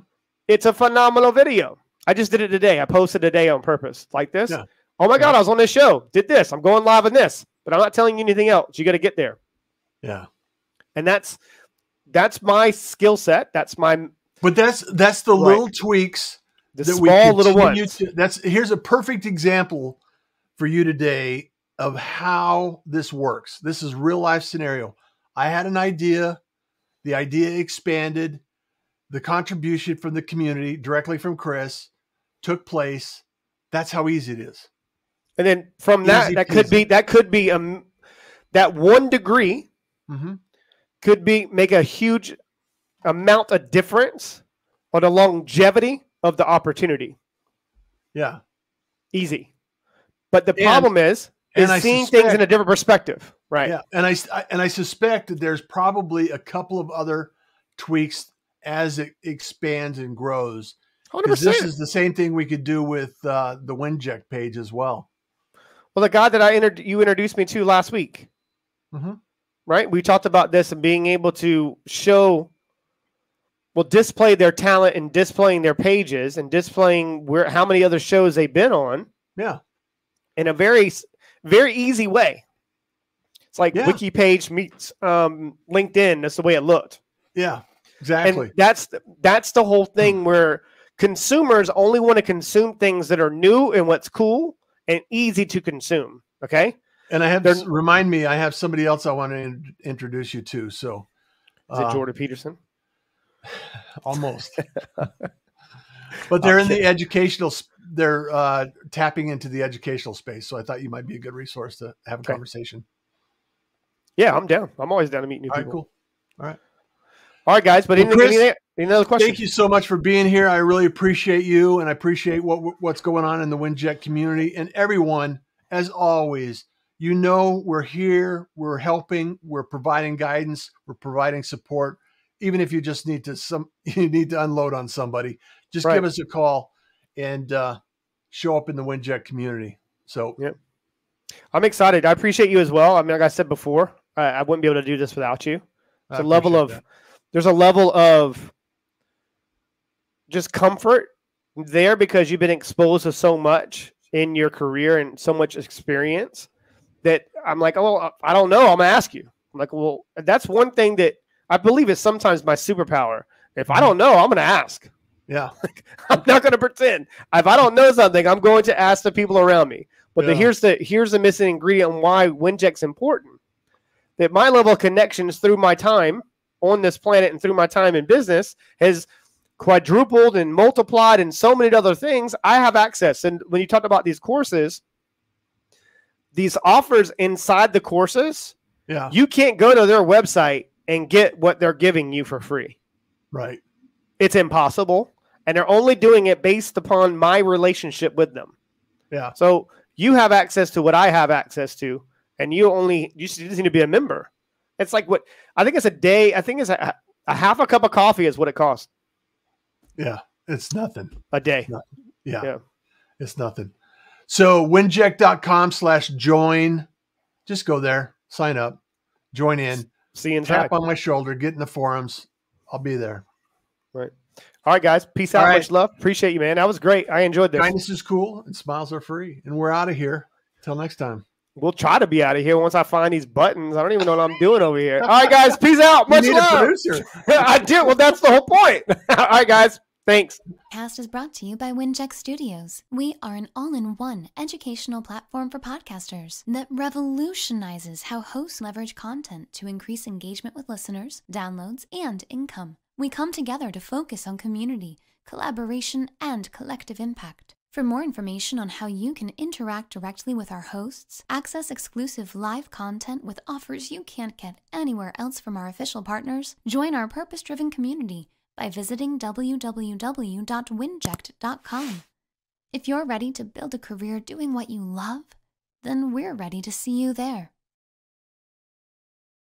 It's a phenomenal video. I just did it today. I posted today on purpose, like this. Yeah. Oh my God, I was on this show. Did this. I'm going live in this, but I'm not telling you anything else. You got to get there. Yeah, and that's my skill set. But that's the little tweaks. The small little ones. Here's a perfect example for you today of how this works. This is real life scenario. I had an idea. The idea expanded. The contribution from the community directly from Chris took place. That's how easy it is. And then from that could be that 1 degree could make a huge amount of difference on the longevity of the opportunity. Yeah. Easy. But the problem is seeing things in a different perspective. Right. Yeah. And I suspect that there's probably a couple of other tweaks as it expands and grows. 100%. This is the same thing we could do with the WINJECT page as well. Well, the guy that you introduced me to last week, right? We talked about this and being able to display their talent and displaying their pages and displaying how many other shows they've been on. Yeah. In a very, very easy way. It's like wiki page meets LinkedIn. That's the way it looked. Yeah, exactly. And that's the whole thing where consumers only want to consume things that are new and what's cool and easy to consume. Okay. And I have somebody else I want to introduce you to. So is it Jordan Peterson? Almost. But they're in the educational, they're tapping into the educational space. So I thought you might be a good resource to have a conversation. Yeah, I'm down. I'm always down to meet new people. All right, cool. All right, guys. But any other questions? Thank you so much for being here. I really appreciate you, and I appreciate what's going on in the WINJECT community. And everyone, as always, we're here, we're helping, we're providing guidance, we're providing support. Even if you just need to unload on somebody, just give us a call and show up in the WINJECT community. So I'm excited. I appreciate you as well. I mean, like I said before, I wouldn't be able to do this without you. There's a level of just comfort there because you've been exposed to so much in your career and so much experience that I'm like, oh, I don't know. I'm going to ask you. I'm like, well, that's one thing that I believe is sometimes my superpower. If I don't know, I'm going to ask. Yeah. I'm not going to pretend. If I don't know something, I'm going to ask the people around me. But here's the missing ingredient on why WINJECT's important. That my level of connections through my time on this planet and through my time in business has quadrupled and multiplied and so many other things. I have access. And when you talk about these courses, these offers inside the courses, you can't go to their website and get what they're giving you for free. Right. It's impossible. And they're only doing it based upon my relationship with them. Yeah. So you have access to what I have access to, and you just need to be a member. It's like what I think it's a day. I think it's a half a cup of coffee is what it costs. Yeah. It's nothing. A day. Yeah. It's nothing. So winject.com/join. Just go there, sign up, join in, see you inside. Tap on my shoulder, get in the forums. I'll be there. Right. All right, guys. Peace out. Much love. Appreciate you, man. That was great. I enjoyed this. Kindness is cool and smiles are free. And we're out of here. Till next time. We'll try to be out of here once I find these buttons. I don't even know what I'm doing over here. All right, guys. Peace out. Much love. A producer. I do. Well, that's the whole point. All right, guys. Thanks. Podcast is brought to you by WINJECT Studios. We are an all-in-one educational platform for podcasters that revolutionizes how hosts leverage content to increase engagement with listeners, downloads, and income. We come together to focus on community, collaboration, and collective impact. For more information on how you can interact directly with our hosts, access exclusive live content with offers you can't get anywhere else from our official partners, join our purpose-driven community by visiting www.winject.com. If you're ready to build a career doing what you love, then we're ready to see you there.